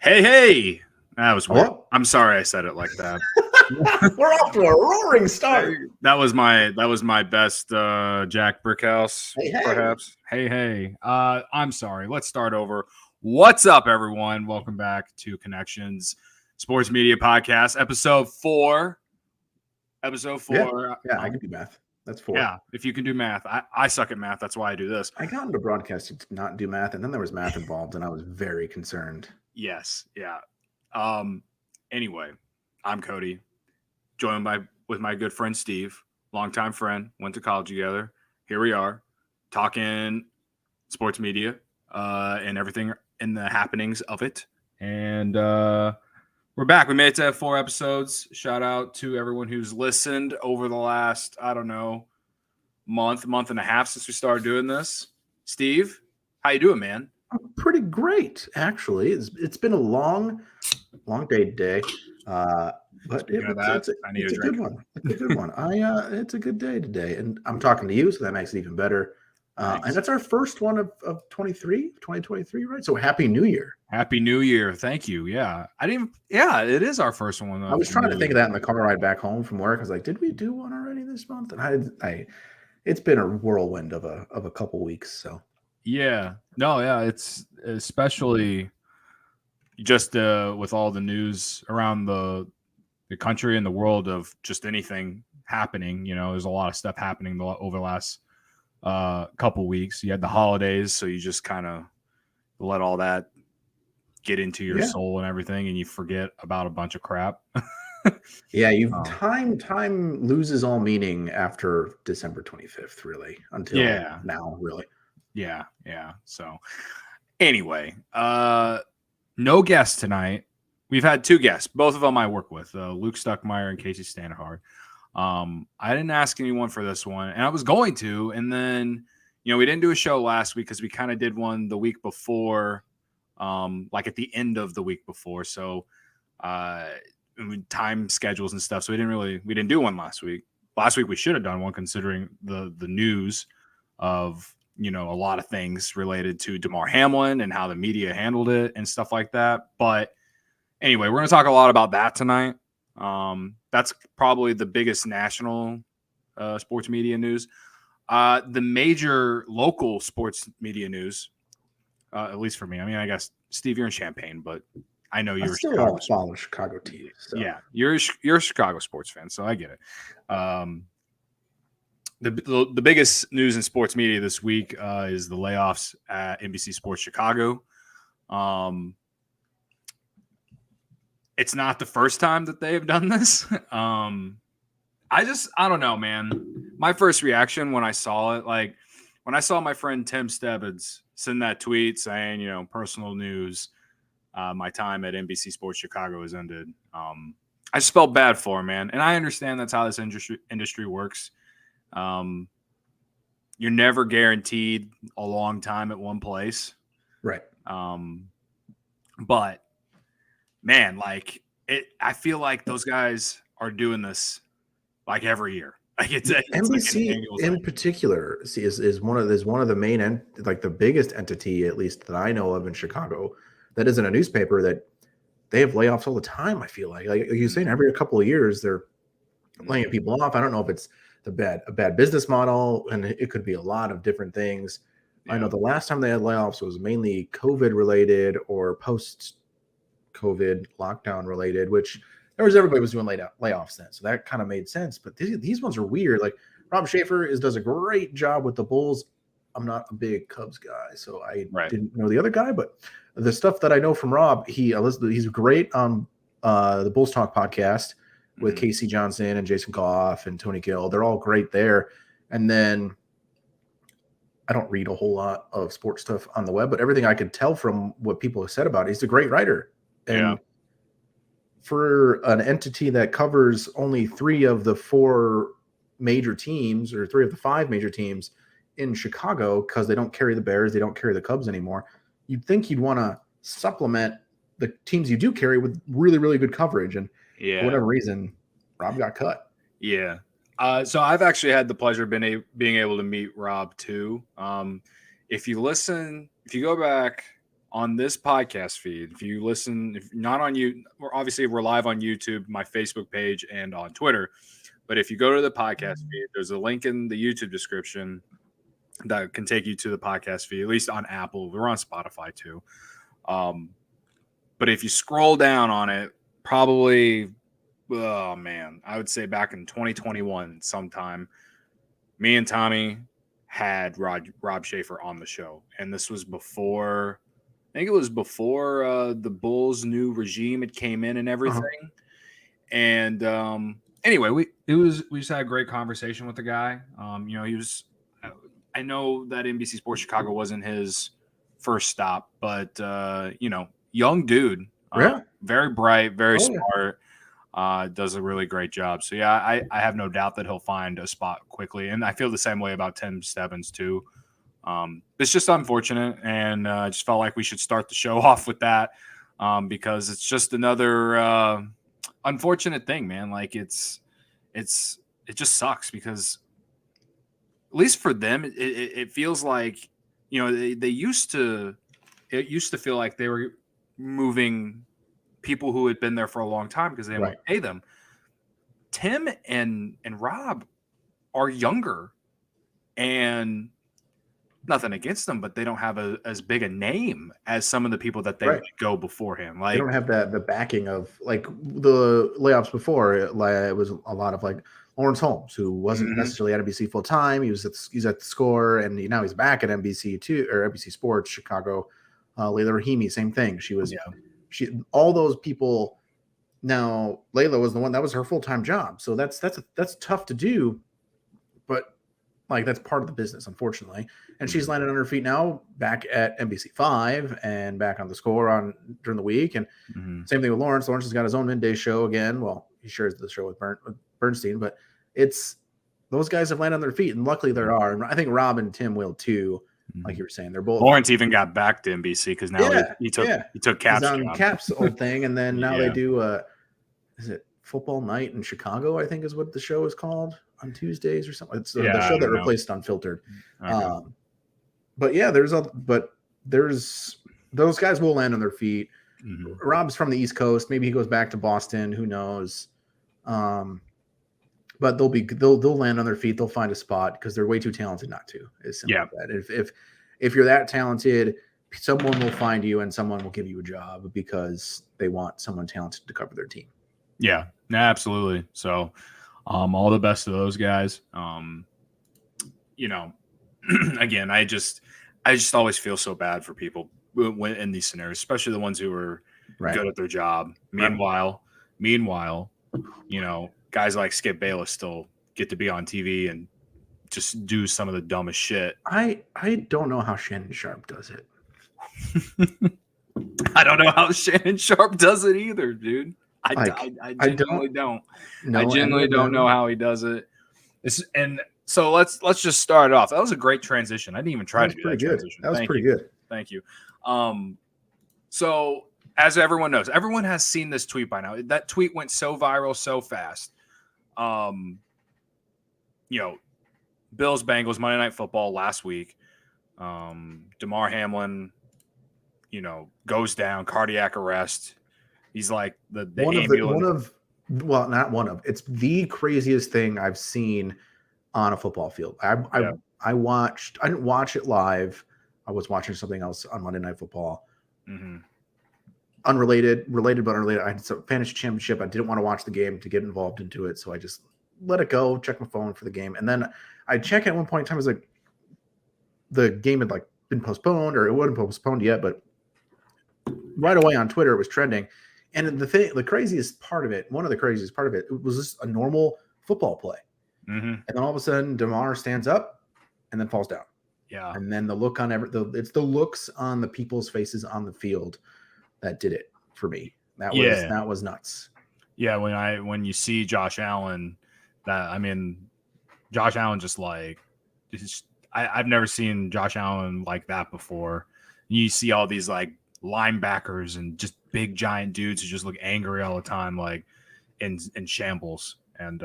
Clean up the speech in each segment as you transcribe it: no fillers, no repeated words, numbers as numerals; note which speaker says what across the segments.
Speaker 1: Hey. That was weird.
Speaker 2: Hello?
Speaker 1: I'm sorry I said it like that.
Speaker 2: We're off to a roaring start.
Speaker 1: That was my best Jack Brickhouse,
Speaker 2: Hey, hey.
Speaker 1: perhaps. Hey. I'm sorry. Let's start over. What's up, everyone? Welcome back to Connections Sports Media Podcast, episode 4. Episode 4.
Speaker 2: Yeah, I can do math. That's 4.
Speaker 1: Yeah, if you can do math. I suck at math. That's why I do this.
Speaker 2: I got into broadcasting to not do math, and then there was math involved, and I was very concerned.
Speaker 1: Yes, yeah. Anyway, I'm Cody, joined with my good friend Steve, longtime friend, went to college together. Here we are, talking sports media and everything and the happenings of it. And we're back. We made it to 4 episodes. Shout out to everyone who's listened over the last, month and a half since we started doing this. Steve, how you doing, man?
Speaker 2: I'm pretty great, actually. It's been a long day today, but it's a good one. It's a good one. It's a good day today, and I'm talking to you, so that makes it even better. And that's our first one of 2023, right? So Happy New Year.
Speaker 1: Happy New Year. Thank you. Yeah. It is our first one.
Speaker 2: I was trying to think of that in the car ride back home from work. I was like, did we do one already this month? And it's been a whirlwind of a couple weeks. So
Speaker 1: yeah. No, yeah. It's especially just with all the news around the country and the world of just anything happening. You know, there's a lot of stuff happening over the last couple weeks. You had the holidays, so you just kind of let all that get into your soul and everything, and you forget about a bunch of crap.
Speaker 2: Yeah, time loses all meaning after December 25th, really, until now, really.
Speaker 1: Yeah. So anyway, no guests tonight. We've had 2 guests, both of them I work with, Luke Stuckmeyer and Casey Standhard. I didn't ask anyone for this one, and I was going to, and then, we didn't do a show last week because we kind of did one the week before, like at the end of the week before. So, time schedules and stuff. So we didn't do one last week. Last week we should have done one considering the news of, a lot of things related to Damar Hamlin and how the media handled it and stuff like that. But anyway, we're going to talk a lot about that tonight. That's probably the biggest national sports media news. The major local sports media news, at least for me. I mean, I guess, Steve, you're in Champaign, but I know you're
Speaker 2: still don't follow Chicago teams. So.
Speaker 1: Yeah, you're a Chicago sports fan, so I get it. The biggest news in sports media this week is the layoffs at NBC Sports Chicago. It's not the first time that they have done this. I don't know, man. My first reaction when I saw it, like when I saw my friend Tim Stebbins send that tweet saying, personal news, my time at NBC Sports Chicago has ended. I just felt bad for him, man. And I understand that's how this industry works. You're never guaranteed a long time at one place.
Speaker 2: Right.
Speaker 1: But man, like I feel like those guys are doing this like every year. Like it's
Speaker 2: NBC
Speaker 1: like
Speaker 2: in particular is one of the main the biggest entity, at least that I know of in Chicago, that isn't a newspaper, that they have layoffs all the time. I feel like you're saying every couple of years they're laying people off. I don't know if it's a bad business model, and it could be a lot of different things. Yeah. I know the last time they had layoffs was mainly COVID related or post COVID lockdown related, which everybody was doing layoffs then. So that kind of made sense. But these ones are weird. Like Rob Schaefer does a great job with the Bulls. I'm not a big Cubs guy, so I didn't know the other guy, but the stuff that I know from Rob, he's great on the Bulls Talk podcast with Casey Johnson and Jason Goff and Tony Gill. They're all great there. And then I don't read a whole lot of sports stuff on the web, but everything I could tell from what people have said about it, he's a great writer. And for an entity that covers only 3 of the 4 major teams, or 3 of the 5 major teams in Chicago, because they don't carry the Bears, they don't carry the Cubs anymore, you'd think you'd want to supplement the teams you do carry with really, really good coverage. And for whatever reason, Rob got cut.
Speaker 1: Yeah. So I've actually had the pleasure of being able to meet Rob too. If you go back on this podcast feed, if you listen, if not on you, we're live on YouTube, my Facebook page, and on Twitter. But if you go to the podcast feed, there's a link in the YouTube description that can take you to the podcast feed, at least on Apple. We're on Spotify too. But if you scroll down on it, probably, oh man, I would say back in 2021 sometime, me and Tommy had Rob Schaefer on the show. And this was before, I think it was before the Bulls' new regime had came in and everything. And anyway, we just had a great conversation with the guy. He was, I know that NBC Sports Chicago wasn't his first stop, but young dude, very bright, very smart, does a really great job. So yeah, I have no doubt that he'll find a spot quickly, and I feel the same way about Tim Stebbins too. It's just unfortunate, and I just felt like we should start the show off with that because it's just another unfortunate thing, man. Like it just sucks because at least for them, it feels like they used to feel like they were moving people who had been there for a long time because they didn't want to pay them. Tim and Rob are younger, and nothing against them, but they don't have as big a name as some of the people that they let go before him. Like
Speaker 2: they don't have the backing of like the layoffs before. It was a lot of like Lawrence Holmes, who wasn't necessarily at NBC full time. He's at the Score, and now he's back at NBC too, or NBC Sports Chicago. Layla Rahimi, same thing. She all those people. Now Layla was the one that was her full time job, so that's tough to do, but like that's part of the business, unfortunately. And she's landed on her feet now, back at NBC5 and back on the Score during the week. And same thing with Lawrence. Lawrence has got his own midday show again. Well, he shares the show with Bernstein, but those guys have landed on their feet, and luckily there are. And I think Rob and Tim will too. Like you were saying, they're both.
Speaker 1: Lawrence even got back to NBC because now he took Cap's
Speaker 2: on Cap's old thing, and then now they do. Is it Football Night in Chicago? I think is what the show is called on Tuesdays or something. It's the show that replaced Unfiltered. Okay. But yeah, there's those guys will land on their feet. Rob's from the East Coast. Maybe he goes back to Boston. Who knows? But they'll land on their feet. They'll find a spot because they're way too talented not to. It's simple as that. If you're that talented, someone will find you and someone will give you a job because they want someone talented to cover their team.
Speaker 1: Yeah, absolutely. So, all the best to those guys. Again, I just always feel so bad for people when in these scenarios, especially the ones who are good at their job. Meanwhile, guys like Skip Bayless still get to be on TV and just do some of the dumbest shit.
Speaker 2: I don't know how Shannon Sharp does it.
Speaker 1: I don't know how Shannon Sharp does it either, dude. I genuinely don't. I genuinely don't know how he does it. And so let's just start it off. That was a great transition. I didn't even try to do that transition.
Speaker 2: That was pretty good.
Speaker 1: Thank you. So as everyone knows, everyone has seen this tweet by now. That tweet went so viral so fast. Bills Bengals Monday Night Football last week. Damar Hamlin, goes down, cardiac arrest. He's like the
Speaker 2: it's the craziest thing I've seen on a football field. I didn't watch it live. I was watching something else on Monday Night Football. Related but unrelated. I had some fantasy championship. I didn't want to watch the game to get involved into it, so I just let it go, check my phone for the game. And then I check at one point in time, it was like the game had like been postponed, or it wasn't postponed yet, but right away on Twitter it was trending. And the craziest part of it, one of the craziest part of it, was just a normal football play. And then all of a sudden Damar stands up and then falls down. Yeah. And then the look on it's the looks on the people's faces on the field that did it for me. That was nuts.
Speaker 1: Yeah, when you see Josh Allen, Josh Allen I've never seen Josh Allen like that before. You see all these like linebackers and just big giant dudes who just look angry all the time, like in shambles. And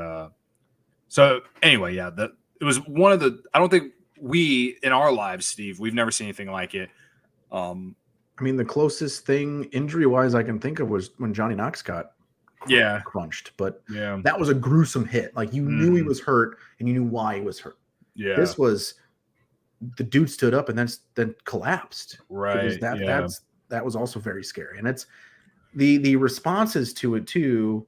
Speaker 1: so anyway, it was one of the. I don't think we in our lives, Steve, we've never seen anything like it.
Speaker 2: I mean, the closest thing injury-wise I can think of was when Johnny Knox got
Speaker 1: Yeah.
Speaker 2: crunched, but
Speaker 1: Yeah.
Speaker 2: that was a gruesome hit. Like, you knew he
Speaker 1: Mhm.
Speaker 2: was hurt and you knew why he was hurt.
Speaker 1: Yeah.
Speaker 2: This was the dude stood up and then collapsed. It was
Speaker 1: Right. Yeah.
Speaker 2: that was also very scary. And it's the responses to it too,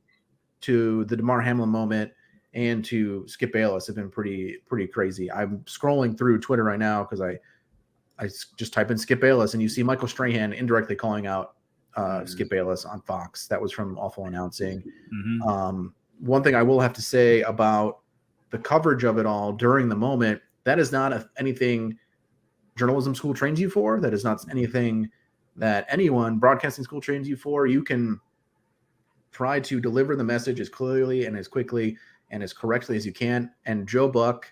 Speaker 2: to the Damar Hamlin moment and to Skip Bayless have been pretty crazy. I'm scrolling through Twitter right now because I just type in Skip Bayless and you see Michael Strahan indirectly calling out Skip Bayless on Fox. That was from Awful Announcing.
Speaker 1: Mm-hmm.
Speaker 2: One thing I will have to say about the coverage of it all during the moment, that is not anything journalism school trains you for. That is not anything that anyone broadcasting school trains you for. You can try to deliver the message as clearly and as quickly and as correctly as you can. And Joe Buck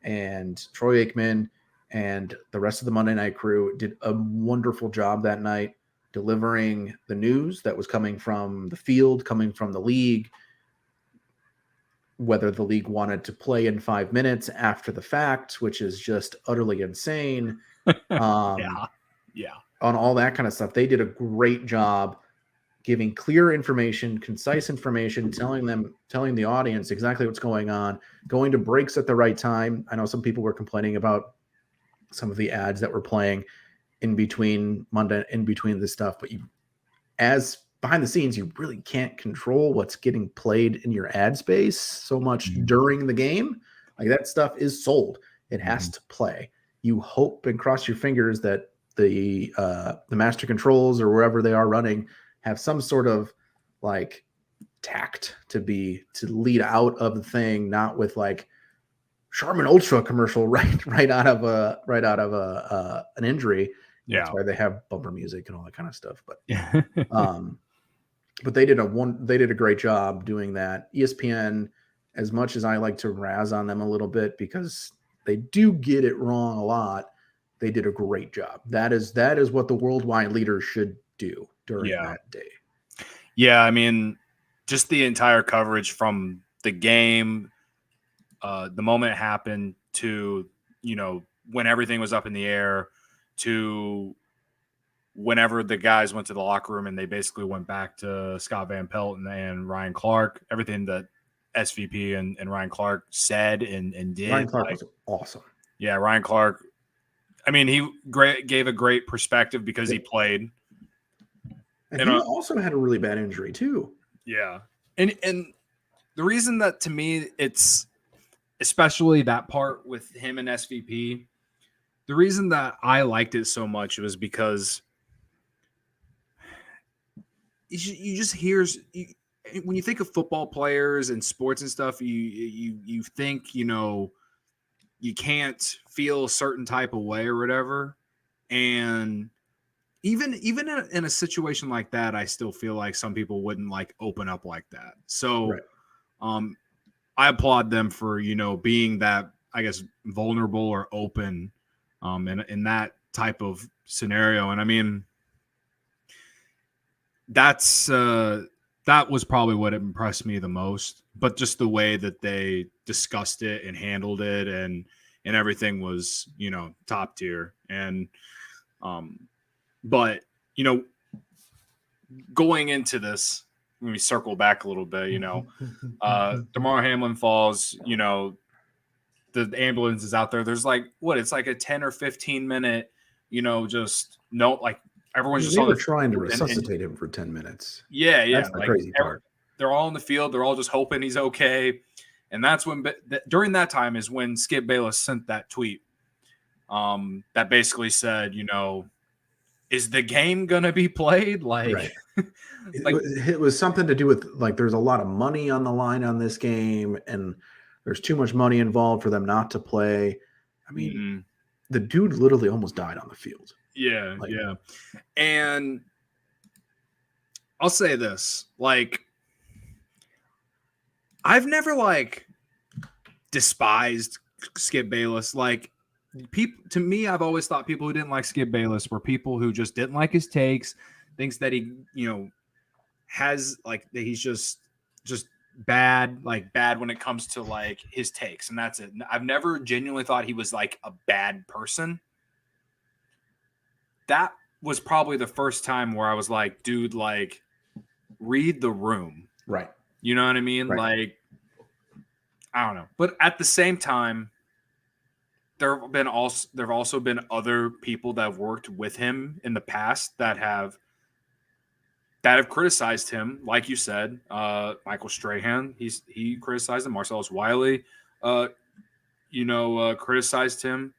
Speaker 2: and Troy Aikman and the rest of the Monday Night crew did a wonderful job that night delivering the news that was coming from the field, coming from the league, whether the league wanted to play in 5 minutes after the fact, which is just utterly insane.
Speaker 1: Yeah.
Speaker 2: On all that kind of stuff. They did a great job giving clear information, concise information, telling the audience exactly what's going on, going to breaks at the right time. I know some people were complaining about some of the ads that were playing in between this stuff, but as behind the scenes, you really can't control what's getting played in your ad space so much during the game. Like, that stuff is sold. It has to play. You hope and cross your fingers that the master controls or wherever they are running have some sort of like tact to lead out of the thing, not with like Charmin Ultra commercial right out of an injury.
Speaker 1: Yeah.
Speaker 2: That's why they have bumper music and all that kind of stuff. But
Speaker 1: Yeah.
Speaker 2: but they did a great job doing that. ESPN, as much as I like to razz on them a little bit because they do get it wrong a lot, they did a great job. That is what the worldwide leaders should do during that day.
Speaker 1: Yeah, I mean, just the entire coverage from the game, the moment it happened to, when everything was up in the air, to whenever the guys went to the locker room and they basically went back to Scott Van Pelt and Ryan Clark, everything that SVP and Ryan Clark said and did.
Speaker 2: Ryan Clark was awesome.
Speaker 1: Yeah, Ryan Clark. I mean, he gave a great perspective because he played.
Speaker 2: And he also had a really bad injury too.
Speaker 1: Yeah. And the reason that, to me, it's especially that part with him and SVP, the reason that I liked it so much was because you just hear, when you think of football players and sports and stuff, you think, you can't feel a certain type of way or whatever. And even in a situation like that, I still feel like some people wouldn't like open up like that. So, I applaud them for, being that, I guess, vulnerable or open in that type of scenario. And I mean, that was probably what impressed me the most, but just the way that they discussed it and handled it and everything was, top tier. And, but, going into this, let me circle back a little bit, Damar Hamlin falls, the ambulance is out there. There's like, it's like a 10 or 15 minute, just everyone's just
Speaker 2: they
Speaker 1: on
Speaker 2: were
Speaker 1: the
Speaker 2: trying to resuscitate him for 10 minutes.
Speaker 1: Yeah.
Speaker 2: That's the crazy part.
Speaker 1: They're all in the field. They're all just hoping he's okay. And that's when, during that time is when Skip Bayless sent that tweet that basically said, is the game going to be played? Like,
Speaker 2: right. It was something to do with like, there's a lot of money on the line on this game and there's too much money involved for them not to play. I mean, the dude literally almost died on the field.
Speaker 1: Yeah. Yeah. And I'll say this, like, I've never despised Skip Bayless. Like, to me, I've always thought people who didn't like Skip Bayless were people who just didn't like his takes, thinks that he, has that he's just bad when it comes to his takes, and that's it. I've never genuinely thought he was a bad person. That was probably the first time where I was like, dude, like, read the room.
Speaker 2: Right.
Speaker 1: You know what I mean?
Speaker 2: Right.
Speaker 1: Like, I don't know. But at the same time, there have also been other people that have worked with him in the past that have criticized him, like you said. Michael Strahan, he criticized him. Marcellus Wiley, criticized him.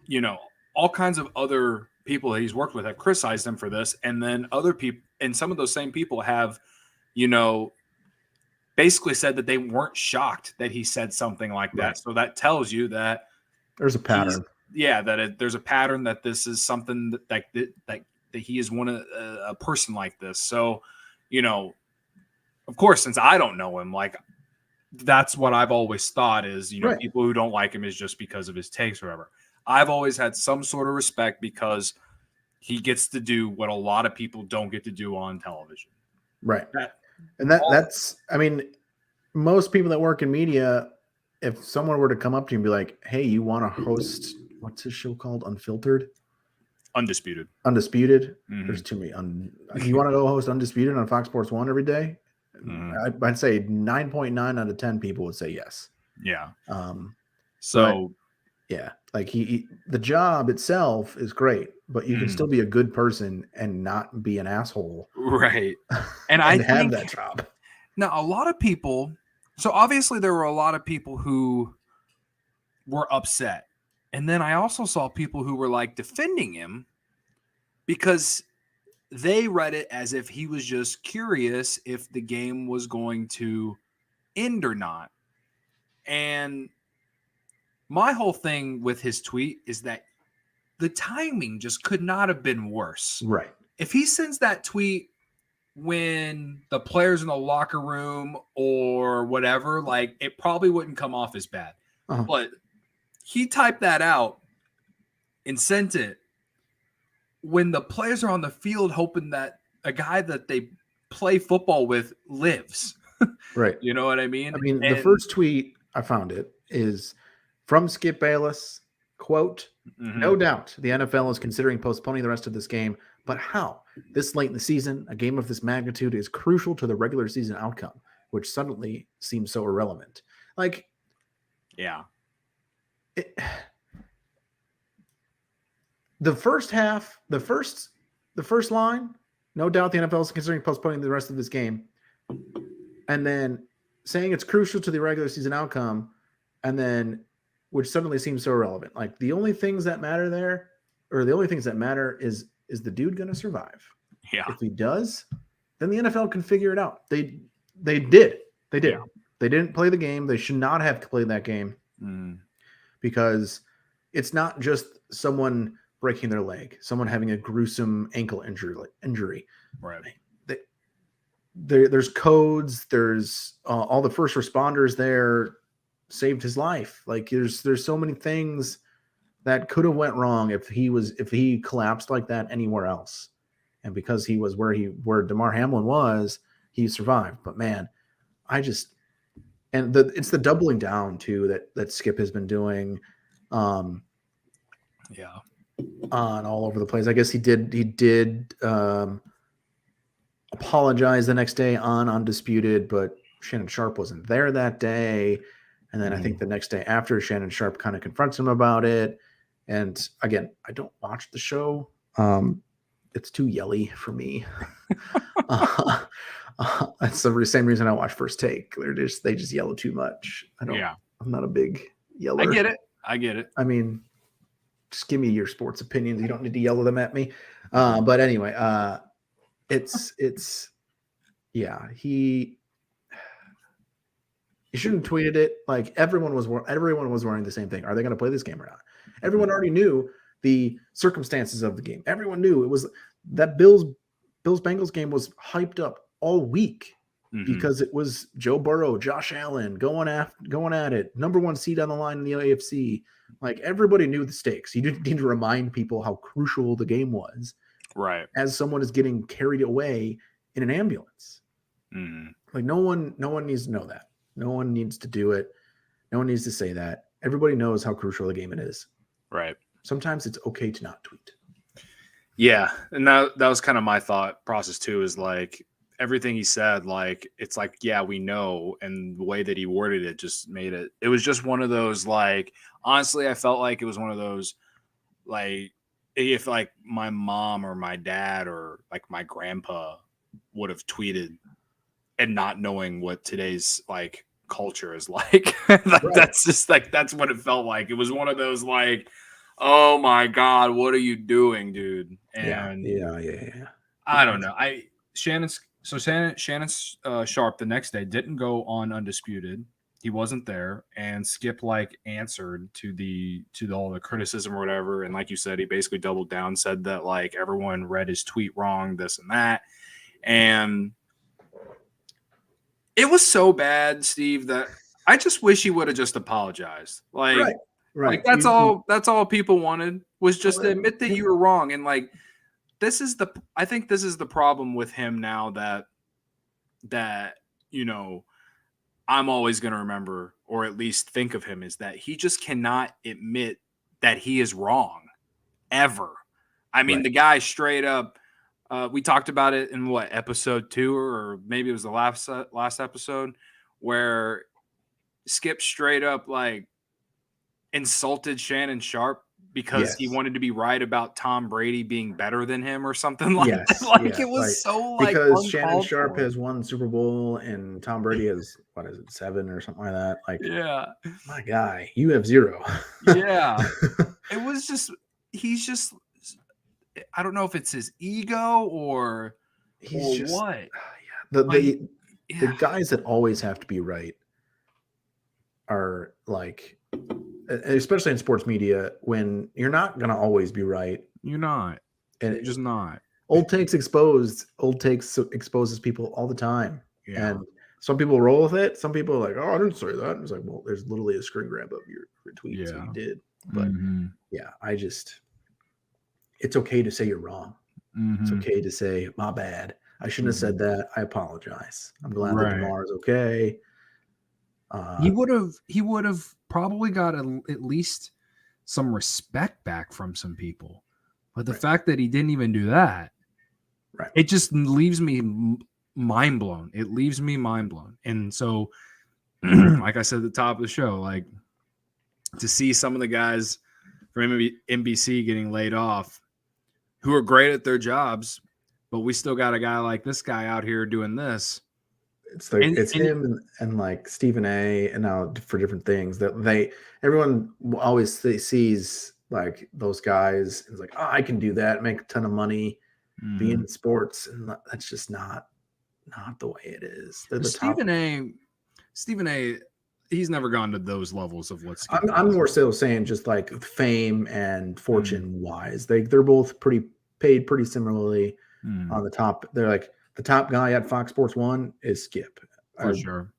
Speaker 1: You know, all kinds of other people that he's worked with have criticized him for this, and then other people, and some of those same people have, you know, basically said that they weren't shocked that he said something like that.
Speaker 2: Right.
Speaker 1: So that tells you that
Speaker 2: There's a pattern.
Speaker 1: there's a pattern, that this is something that he is a person like this. So, you know, of course, since I don't know him, like, that's what I've always thought is, you know,
Speaker 2: Right.
Speaker 1: people who don't like him is just because of his takes or whatever. I've always had some sort of respect because he gets to do what a lot of people don't get to do on television.
Speaker 2: Right. That's, I mean, most people that work in media, if someone were to come up to you and be like, hey, you want to host, what's his show called? Unfiltered?
Speaker 1: Undisputed.
Speaker 2: Mm-hmm. There's too many. You want to go host Undisputed on Fox Sports 1 every day? Mm-hmm. I'd say 9.9 out of 10 people would say yes.
Speaker 1: Yeah.
Speaker 2: So, yeah, like the job itself is great, but you can still be a good person and not be an asshole.
Speaker 1: Right. And
Speaker 2: I have that job.
Speaker 1: Now, a lot of people, so obviously there were a lot of people who were upset. And then I also saw people who were like defending him because they read it as if he was just curious if the game was going to end or not. And my whole thing with his tweet is that the timing just could not have been worse.
Speaker 2: Right.
Speaker 1: If he sends that tweet when the players in the locker room or whatever, like, it probably wouldn't come off as bad. Uh-huh. But he typed that out and sent it when the players are on the field hoping that a guy that they play football with lives.
Speaker 2: Right.
Speaker 1: You know what I mean?
Speaker 2: The first tweet, I found it, is from Skip Bayless, quote, no doubt the NFL is considering postponing the rest of this game, but how? This late in the season, a game of this magnitude is crucial to the regular season outcome, which suddenly seems so irrelevant. Like,
Speaker 1: yeah.
Speaker 2: The first half, the first line, no doubt the NFL is considering postponing the rest of this game. And then saying it's crucial to the regular season outcome, and then which suddenly seems so irrelevant. Like, the only things that matter there, or the only things that matter is the dude going to survive?
Speaker 1: Yeah.
Speaker 2: If he does, then the NFL can figure it out. They did. Yeah. They didn't play the game. They should not have played that game because it's not just someone breaking their leg, someone having a gruesome ankle injury.
Speaker 1: Right.
Speaker 2: There's codes. There's all the first responders there saved his life. Like, there's so many things that could have went wrong if he collapsed like that anywhere else. And because he was where Damar Hamlin was, he survived. But man, it's the doubling down too that Skip has been doing. On all over the place. I guess he did apologize the next day on Undisputed, but Shannon Sharpe wasn't there that day. And then I think the next day after, Shannon Sharpe kind of confronts him about it. And again, I don't watch the show. It's too yelly for me. That's the same reason I watch First Take. They just yell too much. I'm not a big yeller.
Speaker 1: I get it.
Speaker 2: I mean, just give me your sports opinions. You don't need to yell them at me. But anyway, he shouldn't have tweeted it. Like, everyone was wearing the same thing. Are they going to play this game or not? Everyone already knew the circumstances of the game. Everyone knew it was that Bills Bengals game was hyped up all week because it was Joe Burrow, Josh Allen going at it, number one seed on the line in the AFC. Like, everybody knew the stakes. You didn't need to remind people how crucial the game was.
Speaker 1: Right.
Speaker 2: As someone is getting carried away in an ambulance. Like, no one needs to know that. No one needs to do it. No one needs to say that. Everybody knows how crucial the game it is.
Speaker 1: Right.
Speaker 2: sometimes it's okay to not tweet.
Speaker 1: Yeah, and that was kind of my thought process too. Is like everything he said, like it's like, yeah, we know, and the way that he worded it just made it. It was just one of those, like, honestly, I felt like it was one of those, like, if like my mom or my dad or like my grandpa would have tweeted and not knowing what today's like culture is like. That's just like, that's what it felt like. It was one of those, like, oh my god, what are you doing, dude? And
Speaker 2: Yeah.
Speaker 1: I don't know. Shannon Sharp the next day didn't go on Undisputed. He wasn't there, and Skip like answered to all the criticism or whatever. And like you said, he basically doubled down, said that like everyone read his tweet wrong, this and that. And it was so bad, Steve, that I just wish he would have just apologized. Like,
Speaker 2: right.
Speaker 1: Like that's all people wanted, was just to admit that you were wrong. And like, I think this is the problem with him now, that you know, I'm always going to remember, or at least think of him, is that he just cannot admit that he is wrong ever. I mean, the guy straight up, we talked about it in what, episode 2, or maybe it was the last episode, where Skip straight up like insulted Shannon Sharp because he wanted to be right about Tom Brady being better than him or something like that. Like, it was so like,
Speaker 2: because Shannon Sharp has won Super Bowl and Tom Brady has, what is it, 7 or something like that. Like,
Speaker 1: yeah,
Speaker 2: my guy, you have 0.
Speaker 1: Yeah. It was just, he's just, I don't know if it's his ego or
Speaker 2: just
Speaker 1: what.
Speaker 2: The guys that always have to be right are like, especially in sports media, when you're not going to always be right.
Speaker 1: You're not.
Speaker 2: And
Speaker 1: you're just not.
Speaker 2: Old takes exposes people all the time.
Speaker 1: Yeah.
Speaker 2: And some people roll with it. Some people are like, oh, I didn't say that. It's like, well, there's literally a screen grab of your tweet. So you did. But it's okay to say you're wrong. It's okay to say, my bad. I shouldn't have said that. I apologize. I'm glad that Damar is okay.
Speaker 1: He would have probably got at least some respect back from some people. But the fact that he didn't even do that, it just leaves me mind blown. It leaves me mind blown. And so, like I said at the top of the show, like, to see some of the guys from NBC getting laid off who are great at their jobs, but we still got a guy like this guy out here doing this.
Speaker 2: It's like, it's him and like Stephen A. and now for different things that everyone always sees like those guys. It's like, oh, I can do that, make a ton of money, be in sports, and that's just not the way it is. Stephen A.
Speaker 1: He's never gone to those levels of what's.
Speaker 2: I'm more so saying just like fame and fortune wise, they're both paid pretty similarly on the top. They're like, the top guy at Fox Sports 1 is Skip.
Speaker 1: For sure.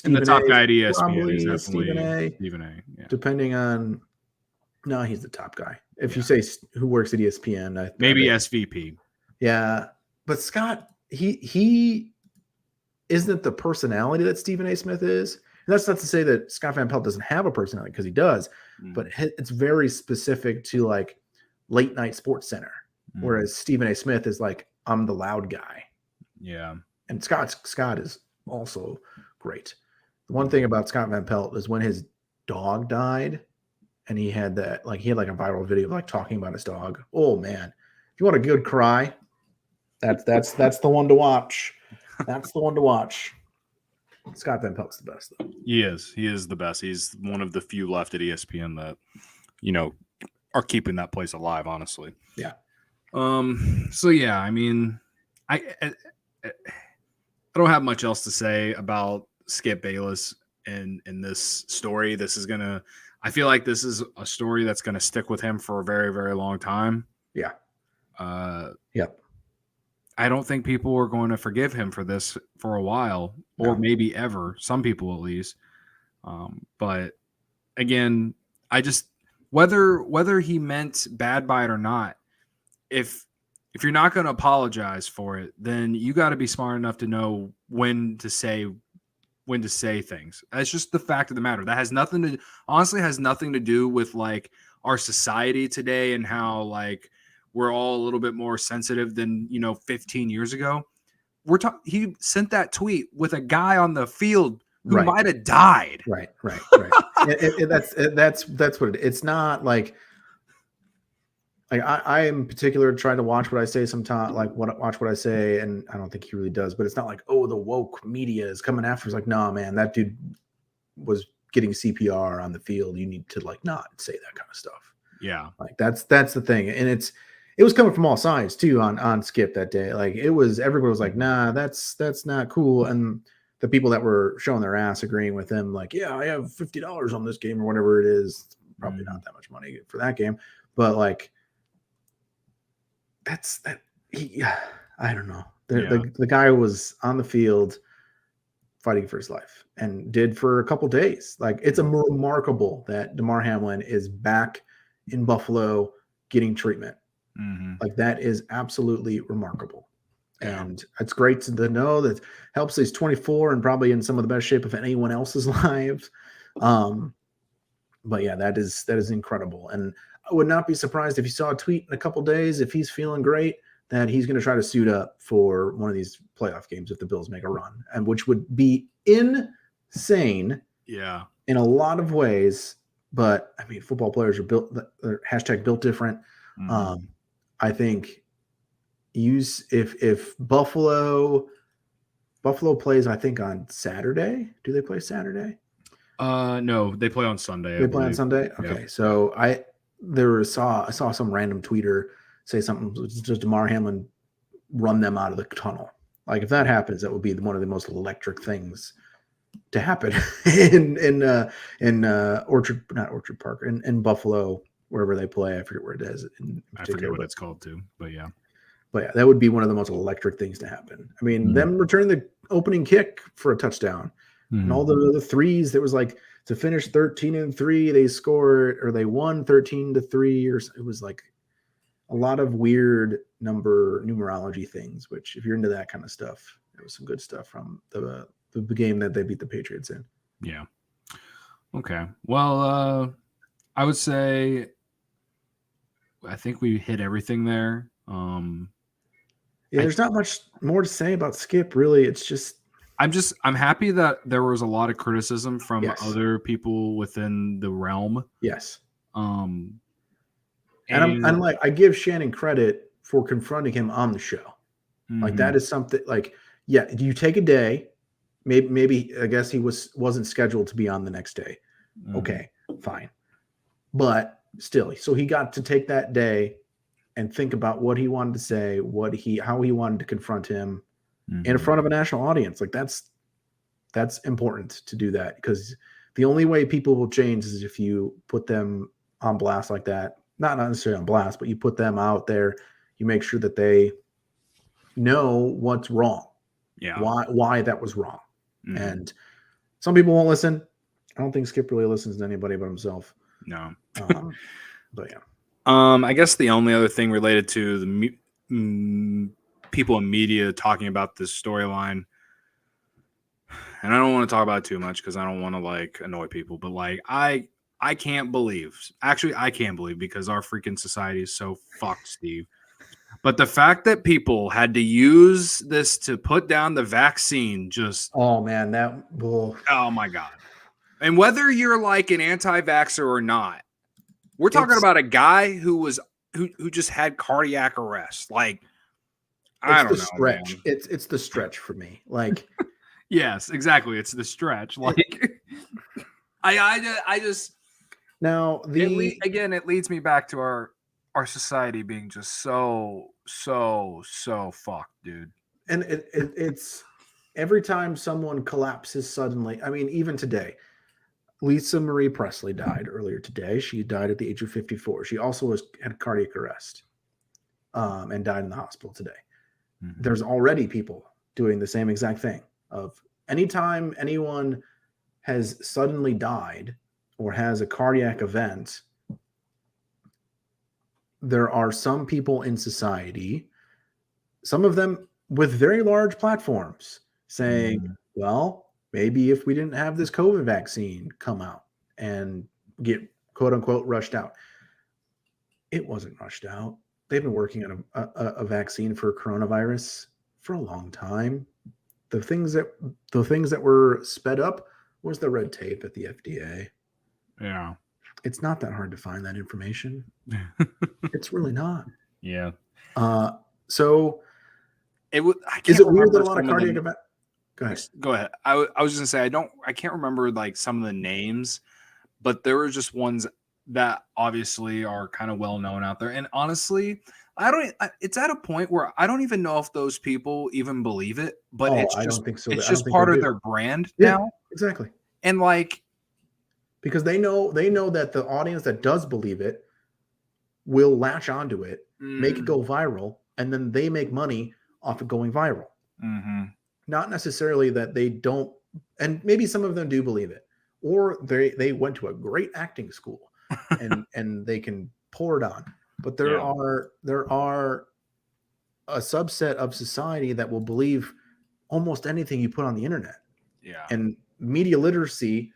Speaker 1: And the top guy at ESPN is definitely Stephen A. Yeah.
Speaker 2: Depending on, no, he's the top guy. If you say who works at ESPN,
Speaker 1: maybe SVP.
Speaker 2: Yeah. But Scott, he isn't the personality that Stephen A. Smith is. And that's not to say that Scott Van Pelt doesn't have a personality, because he does, but it's very specific to like late night Sports Center. Whereas Stephen A. Smith is like, I'm the loud guy.
Speaker 1: Yeah.
Speaker 2: And Scott is also great. The one thing about Scott Van Pelt is when his dog died and he had a viral video of like talking about his dog. Oh man, if you want a good cry, that's the one to watch. That's the one to watch. Scott Van Pelt's the best though.
Speaker 1: He is the best. He's one of the few left at ESPN that, are keeping that place alive, honestly.
Speaker 2: Yeah.
Speaker 1: So yeah, I mean, I don't have much else to say about Skip Bayless in this story. I feel like this is a story that's going to stick with him for a very, very long time.
Speaker 2: Yeah.
Speaker 1: Yep. I don't think people are going to forgive him for this for a while, or maybe ever. Some people, at least. But again, I just, whether he meant bad by it or not, if you're not going to apologize for it, then you got to be smart enough to know when to say when to say things. That's just the fact of the matter. That has nothing to do with like our society today and how like we're all a little bit more sensitive than 15 years ago. He sent that tweet with a guy on the field who
Speaker 2: Right.
Speaker 1: might have died.
Speaker 2: Right. That's what it's not like. Like I am particular trying to watch what I say sometimes, watch what I say, and I don't think he really does. But it's not like, oh, the woke media is coming after. It's like, nah, man, that dude was getting CPR on the field. You need to like not say that kind of stuff.
Speaker 1: Yeah,
Speaker 2: like that's the thing, and it was coming from all sides too on Skip that day. Like everybody was like, nah, that's not cool, and the people that were showing their ass agreeing with him, like, yeah, I have $50 on this game or whatever it is. Probably not that much money for that game, but like. I don't know. The guy was on the field fighting for his life and did for a couple days. Like it's remarkable that Damar Hamlin is back in Buffalo getting treatment. Like that is absolutely remarkable. And it's great to know that helps he's 24 and probably in some of the best shape of anyone else's lives. But yeah, that is incredible. And I would not be surprised if you saw a tweet in a couple days, if he's feeling great, that he's going to try to suit up for one of these playoff games if the Bills make a run, and which would be insane.
Speaker 1: Yeah.
Speaker 2: In a lot of ways. But I mean, football players are #built different. I think if Buffalo plays, I think on Saturday. Do they play Saturday?
Speaker 1: No, they play on Sunday.
Speaker 2: They play on Sunday. Okay, yep. So I saw some random tweeter say something. Just Damar Hamlin run them out of the tunnel. Like if that happens, that would be one of the most electric things to happen in Orchard Park in Buffalo, wherever they play. I forget where it is.
Speaker 1: I forget what it's called too, but yeah.
Speaker 2: But yeah, that would be one of the most electric things to happen. I mean, them returning the opening kick for a touchdown and all the threes. There was like to finish 13-3, they scored or they won 13-3, or it was like a lot of weird numerology things. Which, if you're into that kind of stuff, there was some good stuff from the game that they beat the Patriots in.
Speaker 1: Yeah. Okay. Well, I would say I think we hit everything there.
Speaker 2: There's not much more to say about Skip, really. It's just
Speaker 1: I'm happy that there was a lot of criticism from other people within the realm.
Speaker 2: Yes.
Speaker 1: And
Speaker 2: I'm like, I give Shannon credit for confronting him on the show. Like that is something like, yeah, do you take a day? Maybe I guess he wasn't scheduled to be on the next day. Okay, fine. But still, so he got to take that day and think about what he wanted to say, how he wanted to confront him in front of a national audience. Like that's important to do that, because the only way people will change is if you put them on blast like that. Not necessarily on blast, but you put them out there. You make sure that they know what's wrong.
Speaker 1: Yeah.
Speaker 2: Why that was wrong. And some people won't listen. I don't think Skip really listens to anybody but himself.
Speaker 1: No.
Speaker 2: But yeah.
Speaker 1: I guess the only other thing related to the people in media talking about this storyline, and I don't want to talk about it too much because I don't want to like annoy people, but like I can't believe, because our freaking society is so fucked, Steve. But the fact that people had to use this to put down the vaccine just...
Speaker 2: Oh, man, that bull.
Speaker 1: Oh, my God. And whether you're like an anti-vaxxer or not, we're talking about a guy who just had cardiac arrest. Like, I don't know,
Speaker 2: stretch.
Speaker 1: Man.
Speaker 2: It's the stretch for me. Like,
Speaker 1: yes, exactly. It's the stretch. Like, I just... Now, it leads me back to our society being just so fucked, dude.
Speaker 2: And it's every time someone collapses suddenly. I mean, even today, Lisa Marie Presley died earlier today. She died at the age of 54. She also had cardiac arrest and died in the hospital today. There's already people doing the same exact thing. Of anytime anyone has suddenly died or has a cardiac event, there are some people in society, some of them with very large platforms, saying, well, Maybe if we didn't have this COVID vaccine come out and get quote unquote rushed out. It wasn't rushed out. They've been working on a vaccine for coronavirus for a long time. The things that were sped up was the red tape at the FDA.
Speaker 1: Yeah.
Speaker 2: It's not that hard to find that information. It's really not.
Speaker 1: Yeah.
Speaker 2: So
Speaker 1: I can't
Speaker 2: is it weird
Speaker 1: remember
Speaker 2: that a lot of
Speaker 1: some
Speaker 2: cardiac
Speaker 1: the-
Speaker 2: event? Go ahead.
Speaker 1: Go ahead. I was just gonna say I can't remember like some of the names, but there were just ones that obviously are kind of well known out there. And honestly, it's at a point where I don't even know if those people even believe it, but
Speaker 2: I don't think so.
Speaker 1: It's
Speaker 2: I don't
Speaker 1: just
Speaker 2: think
Speaker 1: part
Speaker 2: they
Speaker 1: of
Speaker 2: do.
Speaker 1: their brand
Speaker 2: Yeah,
Speaker 1: now.
Speaker 2: exactly.
Speaker 1: And like,
Speaker 2: because they know that the audience that does believe it will latch onto it, make it go viral, and then they make money off of going viral.
Speaker 1: Mm-hmm.
Speaker 2: Not necessarily that they don't, and maybe some of them do believe it, or they went to a great acting school and they can pour it on. But there are a subset of society that will believe almost anything you put on the internet.
Speaker 1: Yeah.
Speaker 2: And media literacy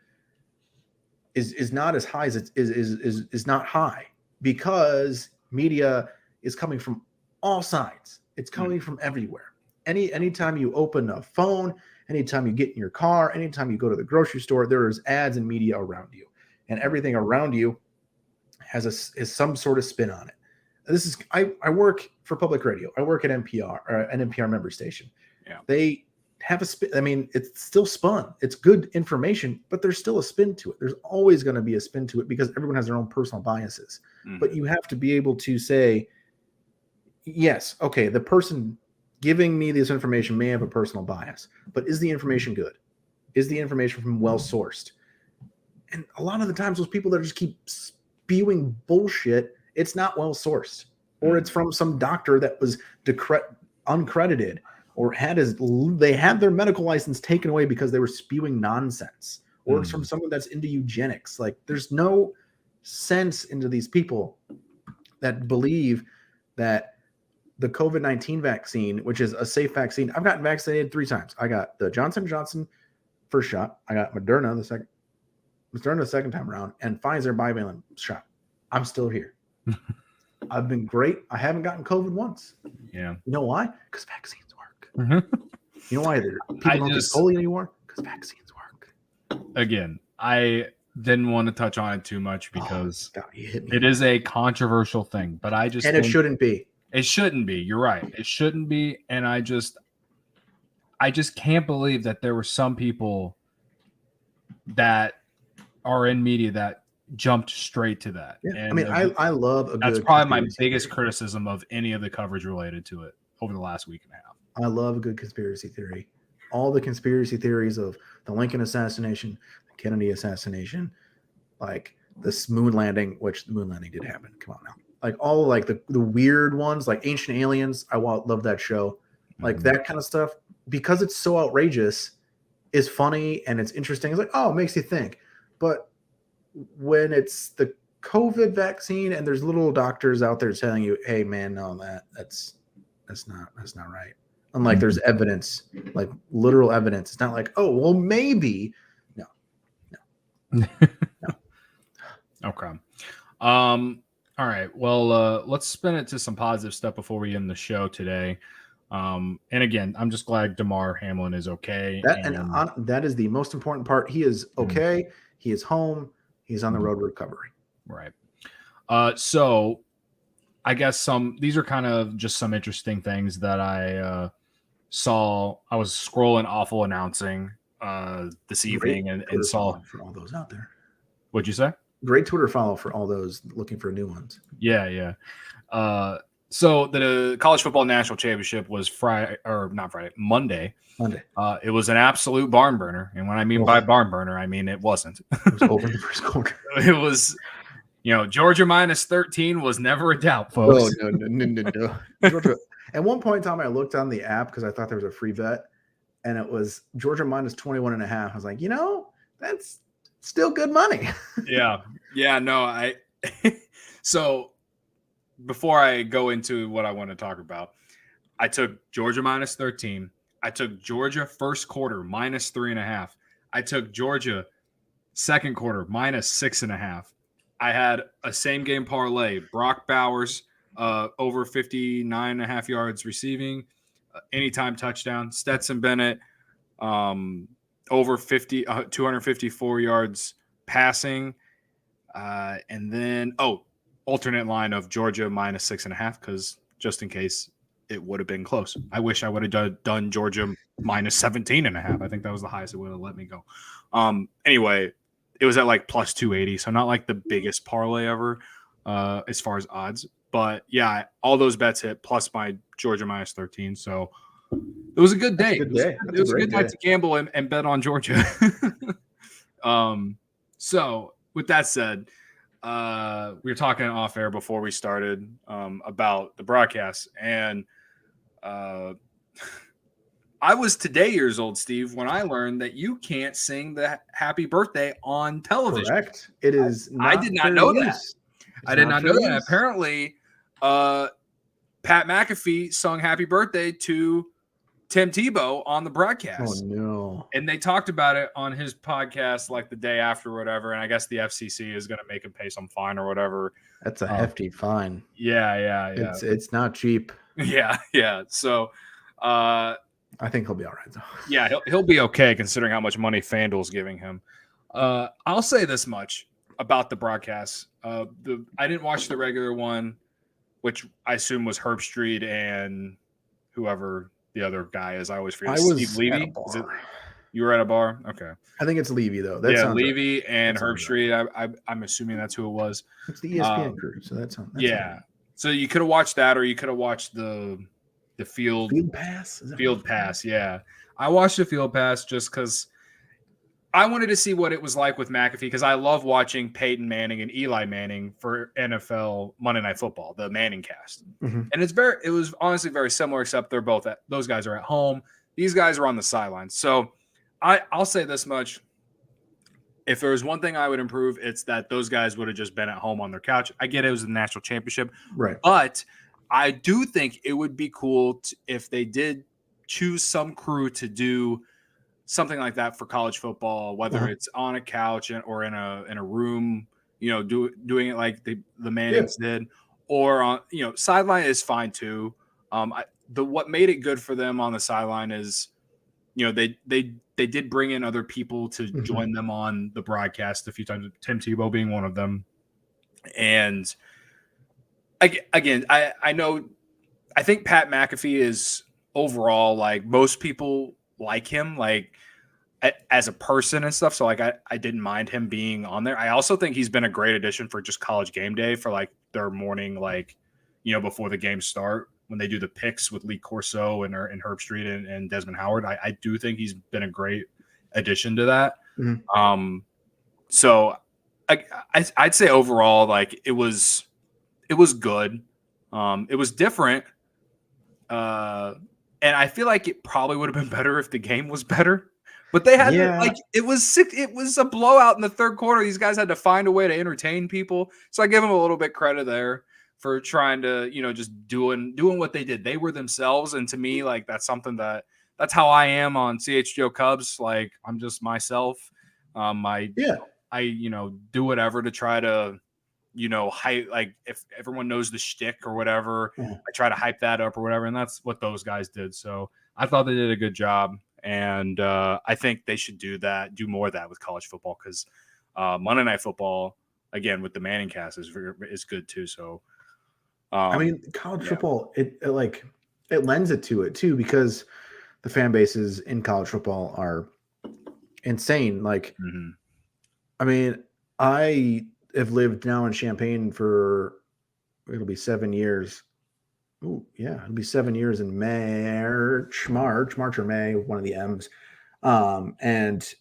Speaker 2: is not as high as is not high, because media is coming from all sides. It's coming from everywhere. Anytime you open a phone, anytime you get in your car, anytime you go to the grocery store, there is ads and media around you, and everything around you has some sort of spin on it. This is I work for public radio. I work at NPR, or an NPR member station.
Speaker 1: Yeah.
Speaker 2: They have a spin. I mean, it's still spun. It's good information, but there's still a spin to it. There's always going to be a spin to it because everyone has their own personal biases. Mm-hmm. But you have to be able to say, yes, okay, the person giving me this information may have a personal bias, but is the information good? Is the information from well sourced? And a lot of the times, those people that just keep spewing bullshit, it's not well sourced, or it's from some doctor that was uncredited, or they had their medical license taken away because they were spewing nonsense, or it's from someone that's into eugenics. Like, there's no sense into these people that believe that the COVID-19 vaccine, which is a safe vaccine. I've gotten vaccinated 3 times. I got the Johnson & Johnson first shot. I got Moderna the second time around, and Pfizer bivalent shot. I'm still here. I've been great. I haven't gotten COVID once.
Speaker 1: Yeah.
Speaker 2: You know why? Because vaccines work.
Speaker 1: Mm-hmm.
Speaker 2: You know why people don't get polio anymore? Because vaccines work.
Speaker 1: Again, I didn't want to touch on it too much because
Speaker 2: you hit me.
Speaker 1: It is a controversial thing, but
Speaker 2: it shouldn't be.
Speaker 1: It shouldn't be. You're right. It shouldn't be. And I just can't believe that there were some people that are in media that jumped straight to that.
Speaker 2: Yeah.
Speaker 1: And
Speaker 2: I mean, I love a good.
Speaker 1: That's probably my biggest criticism of any of the coverage related to it over the last week and a half.
Speaker 2: I love a good conspiracy theory. All the conspiracy theories of the Lincoln assassination, the Kennedy assassination, like this moon landing, which the moon landing did happen. Come on now. Like all like the weird ones, like Ancient Aliens. I love that show. Like that kind of stuff, because it's so outrageous, is funny and it's interesting. It's like, oh, it makes you think. But when it's the COVID vaccine and there's little doctors out there telling you, hey man, no, that's not right. Unlike there's evidence, like literal evidence. It's not like, oh, well, maybe. No.
Speaker 1: Okay. All right. Well, let's spin it to some positive stuff before we end the show today. And again, I'm just glad Damar Hamlin is okay.
Speaker 2: That is the most important part. He is okay. Mm-hmm. He is home. He's on the road to recovery.
Speaker 1: Right. So I guess these are kind of just some interesting things that I saw. I was scrolling Awful Announcing this evening and saw
Speaker 2: for all those out there.
Speaker 1: What'd you say?
Speaker 2: Great Twitter follow for all those looking for new ones.
Speaker 1: Yeah. So the college football national championship was Monday. It was an absolute barn burner. And when I mean by barn burner, I mean it wasn't.
Speaker 2: It was over the first quarter.
Speaker 1: It was, Georgia -13 was never a doubt, folks.
Speaker 2: Oh, no. Georgia. At one point in time, I looked on the app because I thought there was a free bet, and it was Georgia -21.5. I was like, that's still good money.
Speaker 1: Yeah. No, so before I go into what I want to talk about, I took Georgia -13. I took Georgia first quarter -3.5. I took Georgia second quarter -6.5. I had a same game parlay. Brock Bowers over 59.5 yards receiving, anytime touchdown. Stetson Bennett over 254 yards passing. And then, alternate line of Georgia -6.5, because just in case it would have been close. I wish I would have done Georgia -17.5. I think that was the highest it would have let me go. Anyway, it was at like plus 280, so not like the biggest parlay ever as far as odds. But yeah, all those bets hit, plus my Georgia -13. So it was a good day. It was a good night to gamble and bet on Georgia. So with that said, we were talking off air before we started about the broadcast, and I was today years old, Steve, when I learned that you can't sing the happy birthday on television.
Speaker 2: Correct. It is
Speaker 1: I did not know that. I did not know that. Apparently, Pat McAfee sung happy birthday to Tim Tebow on the broadcast.
Speaker 2: Oh, no.
Speaker 1: And they talked about it on his podcast like the day after or whatever. And I guess the FCC is going to make him pay some fine or whatever.
Speaker 2: That's a hefty fine.
Speaker 1: Yeah.
Speaker 2: It's not cheap.
Speaker 1: Yeah. So
Speaker 2: I think he'll be all right, though.
Speaker 1: Yeah, he'll be okay considering how much money FanDuel's giving him. I'll say this much about the broadcast. I didn't watch the regular one, which I assume was Herb Street and whoever the other guy is. I always forget. Steve Levy? You were at a bar? Okay.
Speaker 2: I think it's Levy, though.
Speaker 1: Levy and Herb Street. I'm assuming that's who it was.
Speaker 2: It's the ESPN crew, so that's
Speaker 1: yeah. So you could have watched that, or you could have watched the field
Speaker 2: pass.
Speaker 1: Field pass, yeah. I watched the field pass just because I wanted to see what it was like with McAfee, because I love watching Peyton Manning and Eli Manning for NFL Monday Night Football, the Manning cast.
Speaker 2: Mm-hmm.
Speaker 1: And it was honestly very similar, except those guys are at home. These guys are on the sidelines. So I'll say this much. If there was one thing I would improve, it's that those guys would have just been at home on their couch. I get it was the national championship.
Speaker 2: Right.
Speaker 1: But I do think it would be cool if they did choose some crew to do something like that for college football, whether it's on a couch or in a room, doing it like the Mannings did, or on, sideline is fine too. What made it good for them on the sideline is, they did bring in other people to join them on the broadcast a few times, Tim Tebow being one of them. And again, I know, I think Pat McAfee is overall, like, most people like him, like, as a person and stuff. So, like, I didn't mind him being on there. I also think he's been a great addition for just College Game Day, for like their morning, like, before the games start, when they do the picks with Lee Corso and Herb Street and Desmond Howard. I do think he's been a great addition to that.
Speaker 2: Mm-hmm.
Speaker 1: So I'd say overall, like, it was good. It was different. And I feel like it probably would have been better if the game was better. But they had it was a blowout in the third quarter. These guys had to find a way to entertain people. So I give them a little bit credit there for trying to, just doing what they did. They were themselves. And to me, like, that's something that's how I am on CHGO Cubs. Like, I'm just myself. I do whatever to try to, hype, like, if everyone knows the shtick or whatever, I try to hype that up or whatever. And that's what those guys did. So I thought they did a good job. And I think they should do more of that with college football, because Monday Night Football, again, with the Manning cast is good too. So,
Speaker 2: college football, it lends it to it too, because the fan bases in college football are insane. Like, I have lived now in Champaign for, it'll be 7 years. Oh, yeah, it'll be 7 years in March or May, one of the M's. And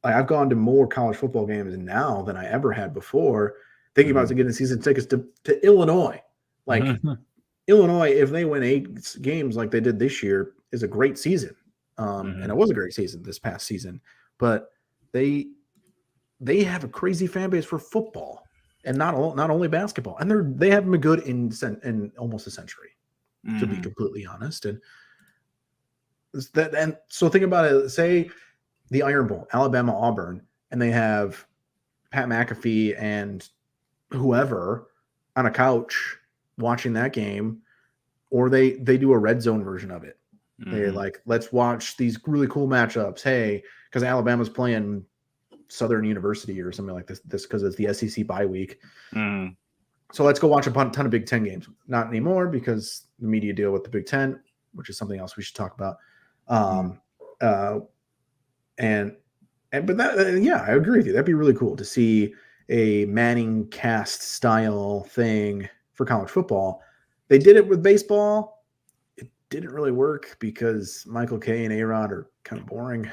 Speaker 2: I've gone to more college football games now than I ever had before, thinking about getting season tickets to Illinois. Like, Illinois, if they win 8 games like they did this year, is a great season. And it was a great season this past season. But they have a crazy fan base for football. And not only basketball, and they haven't been good in almost a century, to be completely honest. And so think about it. Say the Iron Bowl, Alabama, Auburn, and they have Pat McAfee and whoever on a couch watching that game, or they do a red zone version of it. They're like, let's watch these really cool matchups. Hey, because Alabama's playing Southern University or something like this because it's the SEC bye week. So let's go watch a ton of Big Ten games. Not anymore because the media deal with the Big Ten, which is something else we should talk about. But that, yeah, I agree with you. That'd be really cool to see a Manning cast style thing for college football. They did it with baseball. It didn't really work because Michael Kay and A-Rod are kind of boring.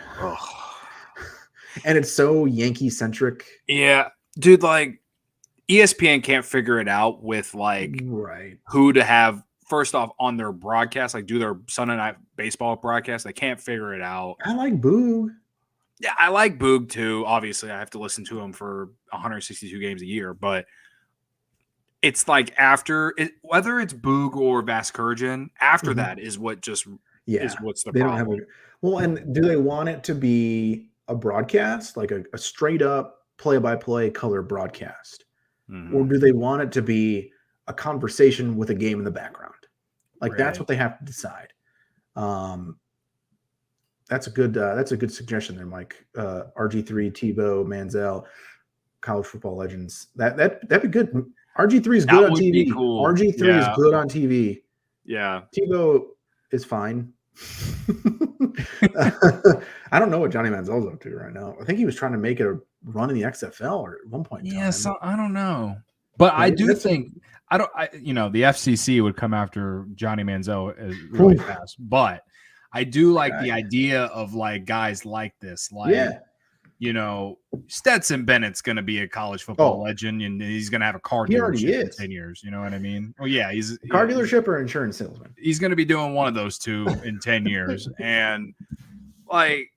Speaker 2: And it's so Yankee centric.
Speaker 1: Yeah, dude, like ESPN can't figure it out with like who to have first off on their broadcast, like do their Sunday night baseball broadcast. They can't figure it out.
Speaker 2: I like Boog.
Speaker 1: Yeah, I like Boog too. Obviously, I have to listen to him for 162 games a year, but it's like after it, whether it's Boog or Vaskurjan, after that is what just is what's the problem.
Speaker 2: Don't have well, and do they want it to be a broadcast, like a straight up play-by-play color broadcast? Or do they want it to be a conversation with a game in the background? Like that's what they have to decide. That's a good suggestion there, Mike. RG3, Tebow, Manziel, college football legends. That'd be good. RG3 is good on TV. Cool. RG3 is good on TV.
Speaker 1: Yeah.
Speaker 2: Tebow is fine. I don't know what Johnny Manziel's up to right now. I think he was trying to make a run in the XFL or at one point.
Speaker 3: Yeah, so I don't know. But I do think the FCC would come after Johnny Manziel really fast. But I do like the idea of like guys like this, like Stetson Bennett's going to be a college football legend, and he's going to have a car dealership in 10 years. You know what I mean? Oh yeah, he's a
Speaker 2: car dealership or insurance salesman.
Speaker 3: He's going to be doing one of those two in 10 years, and like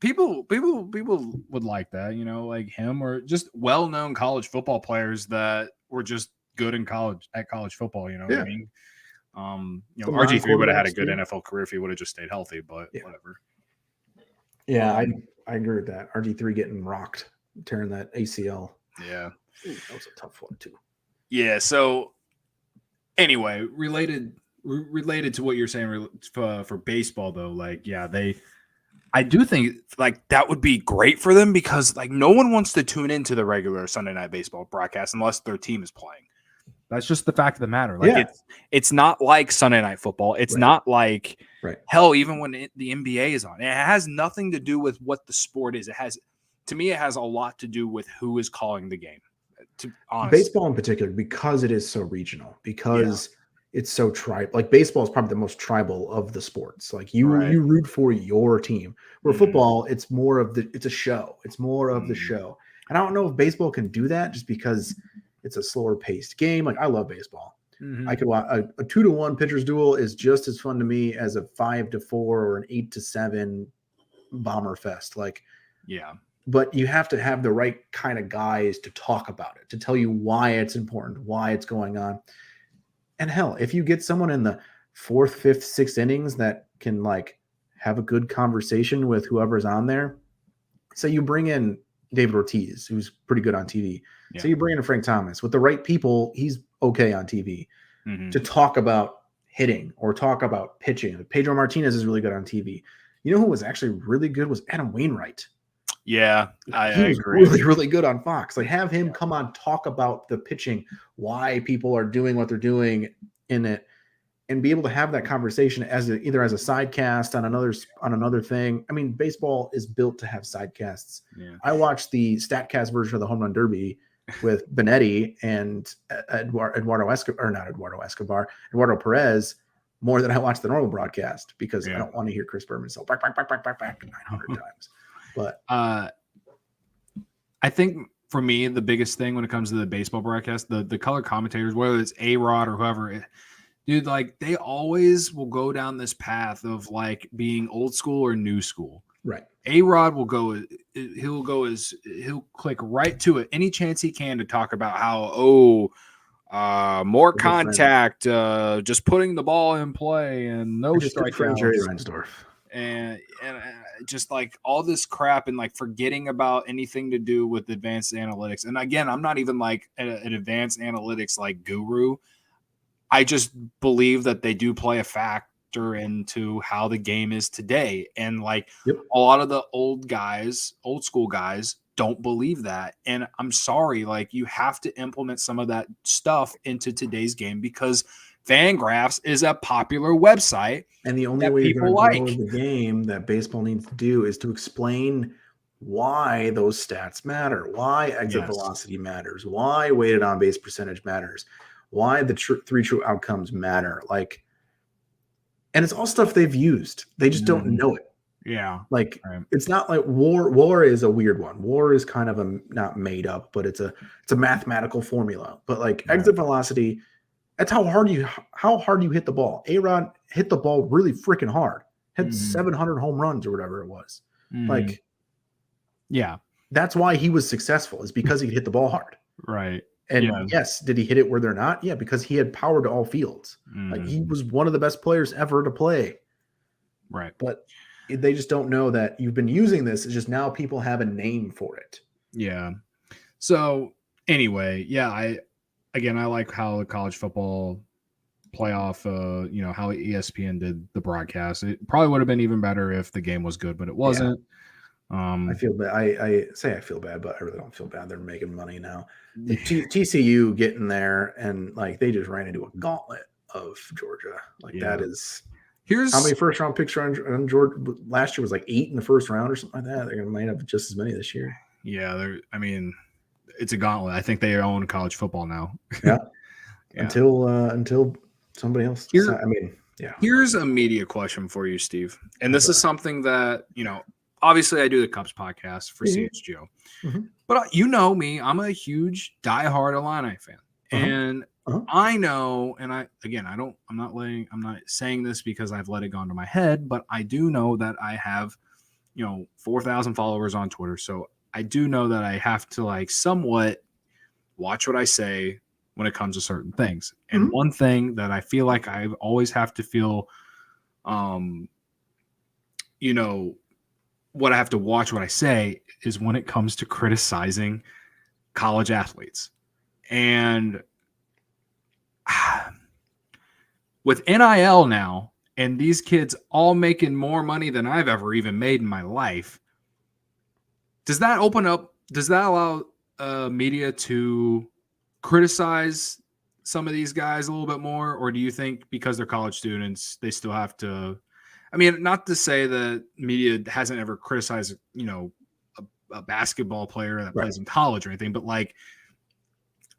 Speaker 3: people would like that, like him or just well-known college football players that were just good in college football. What I mean? RG3 would have had a good NFL career if he would have just stayed healthy, but whatever.
Speaker 2: Yeah, I agree with that. RG3 getting rocked, tearing that ACL.
Speaker 1: Yeah.
Speaker 2: Ooh, that was a tough one too.
Speaker 1: Yeah. So anyway, related to what you're saying for baseball though, like, I do think like that would be great for them because like no one wants to tune into the regular Sunday night baseball broadcast unless their team is playing.
Speaker 3: That's just the fact of the matter. Like
Speaker 1: it's not like Sunday night football. It's not like hell, even when the NBA is on. It has nothing to do with what the sport is. It has a lot to do with who is calling the game.
Speaker 2: Baseball in particular, because it is so regional, because it's so tribal. Like baseball is probably the most tribal of the sports. Like you root for your team. Where football, it's more of it's a show. It's more of the show. And I don't know if baseball can do that just because it's a slower paced game. Like I love baseball. I could watch a 2-1 pitchers duel is just as fun to me as a 5-4 or an 8-7 bomber fest. Like, but you have to have the right kind of guys to talk about it, to tell you why it's important, why it's going on. And hell, if you get someone in the 4th, 5th, 6th innings that can like have a good conversation with whoever's on there. So you bring in David Ortiz, who's pretty good on TV. So you bring in Frank Thomas with the right people. He's okay on TV to talk about hitting or talk about pitching. Pedro Martinez is really good on TV. You know who was actually really good was Adam Wainwright.
Speaker 1: Yeah, I agree.
Speaker 2: Really, really good on Fox. Like have him come on, talk about the pitching, why people are doing what they're doing in it, and be able to have that conversation either as a sidecast on another thing. I mean, baseball is built to have sidecasts. Yeah. I watched the Statcast version of the Home Run Derby with Benetti and Eduardo Perez more than I watched the normal broadcast because I don't want to hear Chris Berman so back 900 times. But
Speaker 3: I think for me, the biggest thing when it comes to the baseball broadcast, the color commentators, whether it's A-Rod or whoever, dude, like they always will go down this path of like being old school or new school.
Speaker 2: Right.
Speaker 3: A-Rod will he'll click right to it any chance he can to talk about how more contact, just putting the ball in play and no strikeouts.
Speaker 2: Jerry Reinsdorf.
Speaker 3: And just like all this crap and like forgetting about anything to do with advanced analytics. And again, I'm not even like an advanced analytics like guru. I just believe that they do play a factor into how the game is today. And like a lot of the old school guys don't believe that. And I'm sorry, like you have to implement some of that stuff into today's game because Fangraphs is a popular website.
Speaker 2: And the only way you're going to grow the game that baseball needs to do is to explain why those stats matter, why exit velocity matters, why weighted on base percentage matters, why the three true outcomes matter. Like, and it's all stuff they've used. They just don't know it.
Speaker 3: Yeah.
Speaker 2: Like it's not like war is a weird one. War is kind of a not made up, but it's a mathematical formula. But like exit velocity, that's how hard you hit the ball. A-Rod hit the ball really freaking hard. Had 700 home runs or whatever it was. Like,
Speaker 3: yeah,
Speaker 2: that's why he was successful, is because he hit the ball hard.
Speaker 3: Right.
Speaker 2: And yes, did he hit it where they're not? Yeah, because he had power to all fields. Like he was one of the best players ever to play.
Speaker 3: Right.
Speaker 2: But they just don't know that you've been using this. It's just now people have a name for it.
Speaker 3: Yeah. So anyway, yeah, I like how the college football playoff, how ESPN did the broadcast. It probably would have been even better if the game was good, but it wasn't.
Speaker 2: I feel bad. I say I feel bad, but I really don't feel bad. They're making money now. The TCU getting there, and like they just ran into a gauntlet of Georgia. Like that is. Here's how many first round picks on Georgia last year was like 8 in the first round or something like that. They're gonna might have just as many this year.
Speaker 3: Yeah, it's a gauntlet. I think they own college football now.
Speaker 2: Yeah. Until somebody else.
Speaker 3: Here's a media question for you, Steve. And this is something that, obviously I do the Cubs podcast for CHGO. But you know me, I'm a huge diehard Illini fan. And I know, and I'm not saying this because I've let it go into my head, but I do know that I have, 4,000 followers on Twitter. So I do know that I have to like somewhat watch what I say when it comes to certain things. And one thing that I feel like I always have to feel, what I have to watch what I say is when it comes to criticizing college athletes. And with NIL now, and these kids all making more money than I've ever even made in my life, does that allow media to criticize some of these guys a little bit more? Or do you think because they're college students, they still have to, not to say that media hasn't ever criticized, a basketball player that plays in college or anything, but like,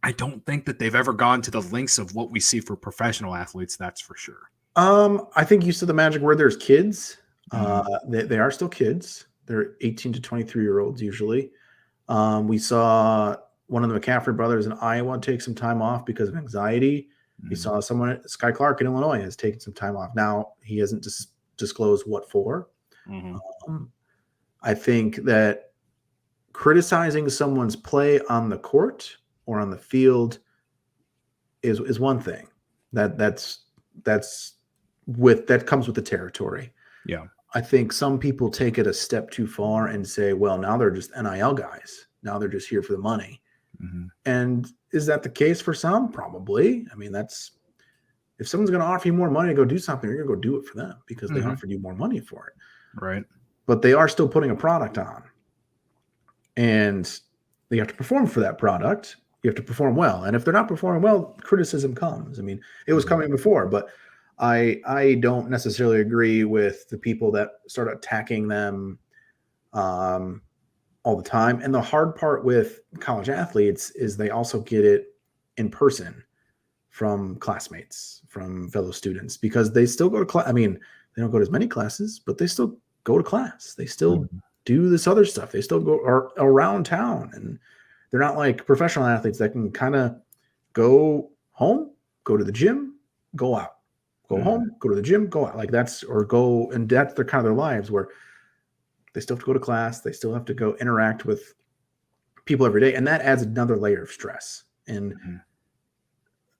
Speaker 3: I don't think that they've ever gone to the lengths of what we see for professional athletes. That's for sure.
Speaker 2: I think you said the magic word. There's kids. They are still kids. They're 18 to 23-year-olds usually. We saw one of the McCaffrey brothers in Iowa take some time off because of anxiety. We saw someone, Sky Clark in Illinois, has taken some time off. Now he hasn't disclosed what for. I think that criticizing someone's play on the court or on the field is one thing. That comes with the territory.
Speaker 3: Yeah.
Speaker 2: I think some people take it a step too far and say, well, now they're just NIL guys. Now they're just here for the money. And is that the case for some? Probably. If someone's going to offer you more money to go do something, you're going to go do it for them because they offered you more money for it.
Speaker 3: Right.
Speaker 2: But they are still putting a product on. And they have to perform for that product. You have to perform well. And if they're not performing well, criticism comes. It was coming before, but I don't necessarily agree with the people that start attacking them all the time. And the hard part with college athletes is they also get it in person from classmates, from fellow students, because they still go to class. They don't go to as many classes, but they still go to class. They still do this other stuff. They still go around town, and they're not like professional athletes that can kind of go home, go to the gym, go out. Go home, go to the gym, go out. Like that's their kind of their lives where they still have to go to class. They still have to go interact with people every day. And that adds another layer of stress. And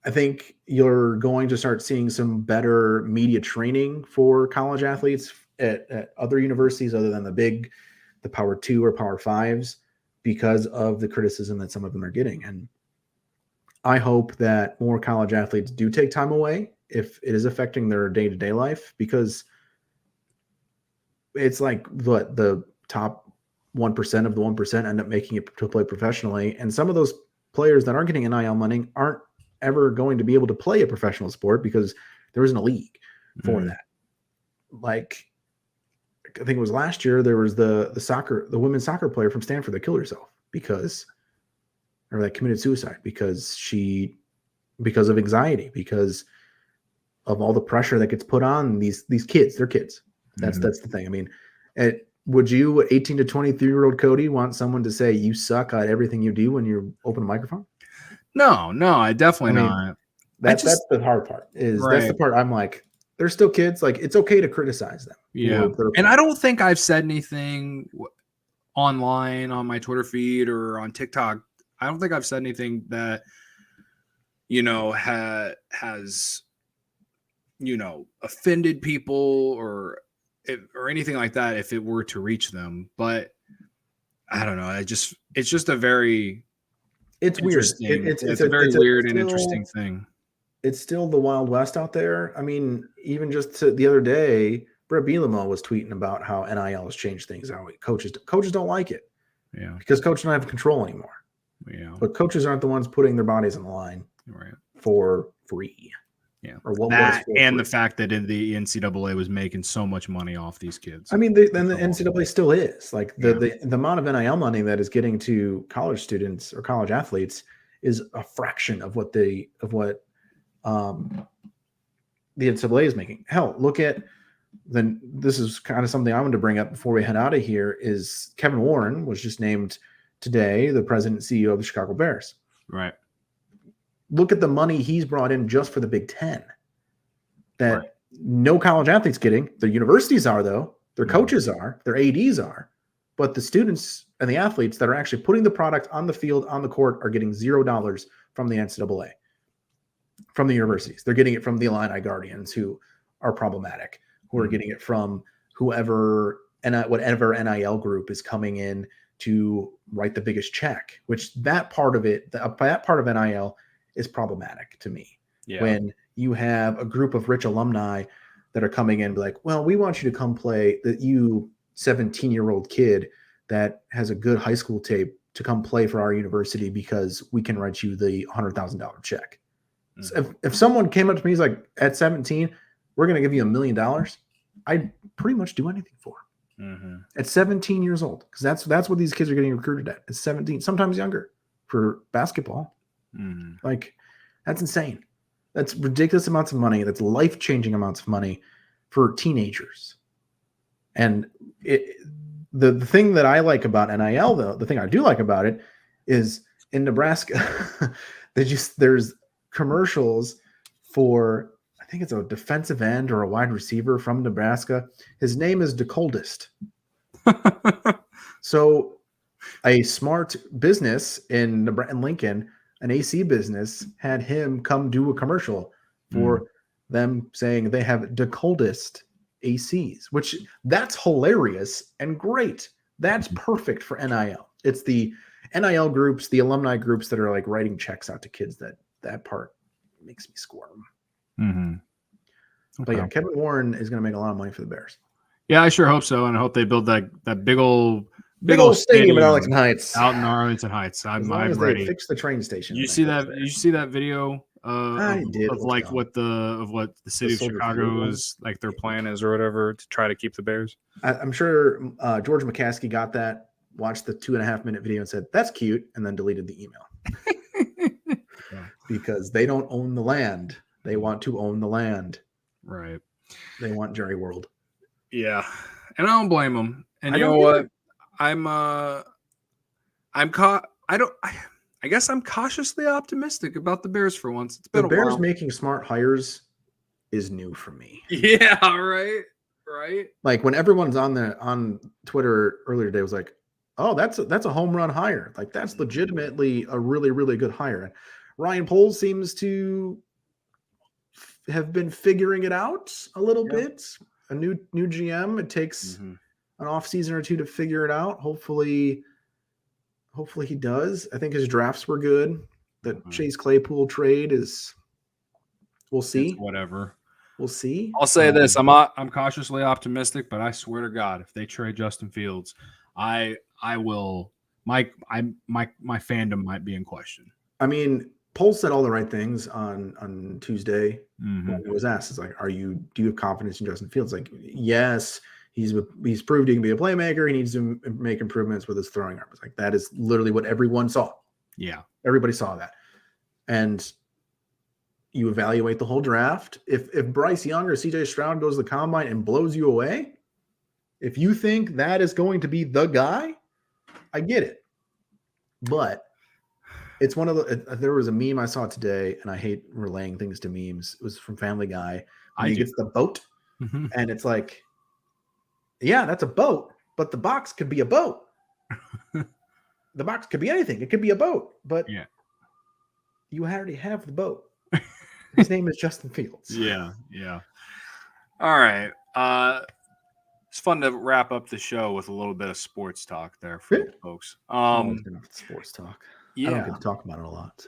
Speaker 2: I think you're going to start seeing some better media training for college athletes at other universities other than the Power 2 or Power 5s because of the criticism that some of them are getting. And I hope that more college athletes do take time away if it is affecting their day-to-day life, because it's like what the top 1% of the 1% end up making it to play professionally. And some of those players that aren't getting NIL money aren't ever going to be able to play a professional sport because there isn't a league for that. Like, I think it was last year, there was the women's soccer player from Stanford that killed herself that committed suicide because of anxiety, because of all the pressure that gets put on these kids. They're kids. That's the thing. I mean, would you, 18 to 23-year-old Cody, want someone to say you suck at everything you do when you open a microphone?
Speaker 3: No, I definitely not.
Speaker 2: That's the hard part. That's the part I'm like, they're still kids. Like, it's okay to criticize them.
Speaker 3: Yeah. And I don't think I've said anything online on my Twitter feed or on TikTok. I don't think I've said anything that, has, offended people or anything like that if it were to reach them. But I don't know. It's just a very,
Speaker 2: it's weird.
Speaker 3: It's a very weird and interesting thing.
Speaker 2: It's still the Wild West out there. I mean, even just the other day, Brett Bielema was tweeting about how NIL has changed things. How coaches don't like it, because coaches don't have control anymore. Yeah, but coaches aren't the ones putting their bodies on the line for free.
Speaker 3: Yeah,
Speaker 2: or what
Speaker 3: that, was and free. The fact that the NCAA was making so much money off these kids.
Speaker 2: I mean, the NCAA still is like the amount of NIL money that is getting to college students or college athletes is a fraction of what the NCAA is making. Hell, look at this is kind of something I wanted to bring up before we head out of here. Is Kevin Warren was just named today the president and CEO of the Chicago Bears.
Speaker 3: Right.
Speaker 2: Look at the money he's brought in just for the Big Ten that no college athletes getting. The universities are, though. Their coaches are. Their ADs are. But the students and the athletes that are actually putting the product on the field, on the court, are getting $0 from the NCAA, from the universities. They're getting it from the Illini Guardians, who are problematic, who are getting it from whatever NIL group is coming in to write the biggest check, which that part of NIL is problematic to me. Yeah. When you have a group of rich alumni that are coming in and be like, well, we want you to come play, that you 17-year-old kid that has a good high school tape to come play for our university because we can write you the $100,000 check. So if someone came up to me, he's like, at 17, we're going to give you $1 million, I'd pretty much do anything for him. At 17 years old, because that's what these kids are getting recruited at. It's 17, sometimes younger, for basketball. Like, that's insane. That's ridiculous amounts of money. That's life-changing amounts of money for teenagers. And the thing that I like about NIL, though, the thing I do like about it is in Nebraska, there's commercials for, I think it's a defensive end or a wide receiver from Nebraska. His name is DeColdest. So a smart business in Lincoln, an AC business, had him come do a commercial for them saying they have DeColdest ACs, which that's hilarious and great. That's perfect for NIL. It's the NIL groups, the alumni groups that are like writing checks out to kids. That part makes me squirm. But yeah, Kevin Warren is going to make a lot of money for the Bears.
Speaker 3: Yeah, I sure hope so, and I hope they build that big old
Speaker 2: stadium in Arlington Heights.
Speaker 3: Out in Arlington Heights, I'm ready.
Speaker 2: Fix the train station.
Speaker 3: You see that video of what the city of Chicago is like, their plan is or whatever to try to keep the Bears.
Speaker 2: I'm sure George McCaskey got that, watched the 2.5-minute video and said that's cute, and then deleted the email. Because they don't own the land. They want to own the land.
Speaker 3: Right.
Speaker 2: They want Jerry World.
Speaker 3: Yeah. And I don't blame them. And you know what? I guess I'm cautiously optimistic about the Bears for once. It's been
Speaker 2: the Bears making smart hires is new for me.
Speaker 3: Yeah, right.
Speaker 2: Like when everyone's on Twitter earlier today was like, oh, that's a home run hire. Like that's legitimately a really, really good hire. Ryan Poles seems to have been figuring it out a little bit. a new GM. It takes an off season or two to figure it out. Hopefully he does. I think his drafts were good. The Chase Claypool trade is. We'll see.
Speaker 3: It's whatever.
Speaker 2: We'll see.
Speaker 3: I'll say this: I'm cautiously optimistic, but I swear to God, if they trade Justin Fields, I will. My fandom might be in question.
Speaker 2: I mean, Poles said all the right things on Tuesday when he was asked. It's like, do you have confidence in Justin Fields? Like, yes, he's proved he can be a playmaker. He needs to make improvements with his throwing arm. It's like that is literally what everyone saw.
Speaker 3: Yeah,
Speaker 2: everybody saw that, and you evaluate the whole draft. If Bryce Young or CJ Stroud goes to the combine and blows you away, if you think that is going to be the guy, I get it. But it's one of the. There was a meme I saw today, and I hate relaying things to memes. It was from Family Guy. He gets the boat, and it's like, yeah, that's a boat, but the box could be a boat. The box could be anything. It could be a boat, but you already have the boat. His name is Justin Fields.
Speaker 3: Yeah. All right. It's fun to wrap up the show with a little bit of sports talk there for folks.
Speaker 2: Sports talk.
Speaker 3: Yeah.
Speaker 2: I don't get to talk about it a lot.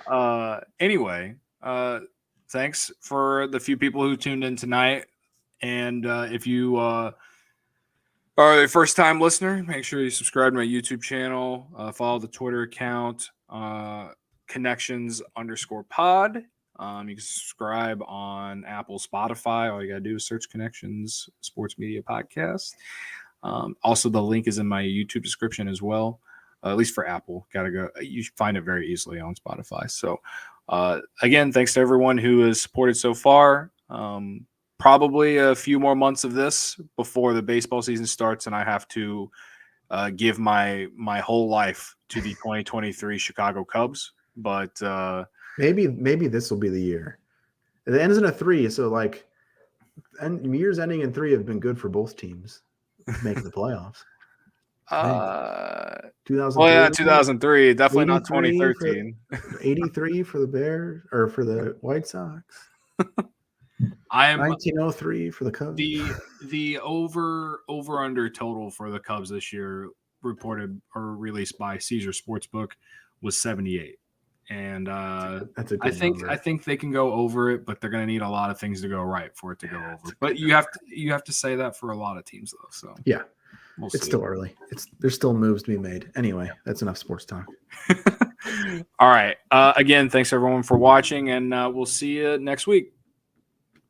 Speaker 2: So.
Speaker 1: Anyway, thanks for the few people who tuned in tonight. And if you are a first-time listener, make sure you subscribe to my YouTube channel, follow the Twitter account, connections_pod. You can subscribe on Apple, Spotify. All you got to do is search Connections Sports Media Podcast. Also, the link is in my YouTube description as well, at least for Apple. Got to go. You find it very easily on Spotify. So, again, thanks to everyone who has supported so far. Probably a few more months of this before the baseball season starts, and I have to give my whole life to the 2023 Chicago Cubs. But
Speaker 2: maybe this will be the year. It ends in a 3, so like, and years ending in 3 have been good for both teams making the playoffs. 2003.
Speaker 1: Well, yeah, 2003, definitely not 2013.
Speaker 2: 83 for the Bears or for the White Sox.
Speaker 1: I am
Speaker 2: 1903 for the Cubs.
Speaker 1: The over under total for the Cubs this year reported or released by Caesar Sportsbook was 78. And
Speaker 2: that's a good number.
Speaker 1: I think they can go over it, but they're going to need a lot of things to go right for it to go over. But you have to say that for a lot of teams though. So
Speaker 2: yeah, it's still early. There's still moves to be made. Anyway, that's enough sports talk.
Speaker 1: All right. Again, thanks everyone for watching, and we'll see you next week.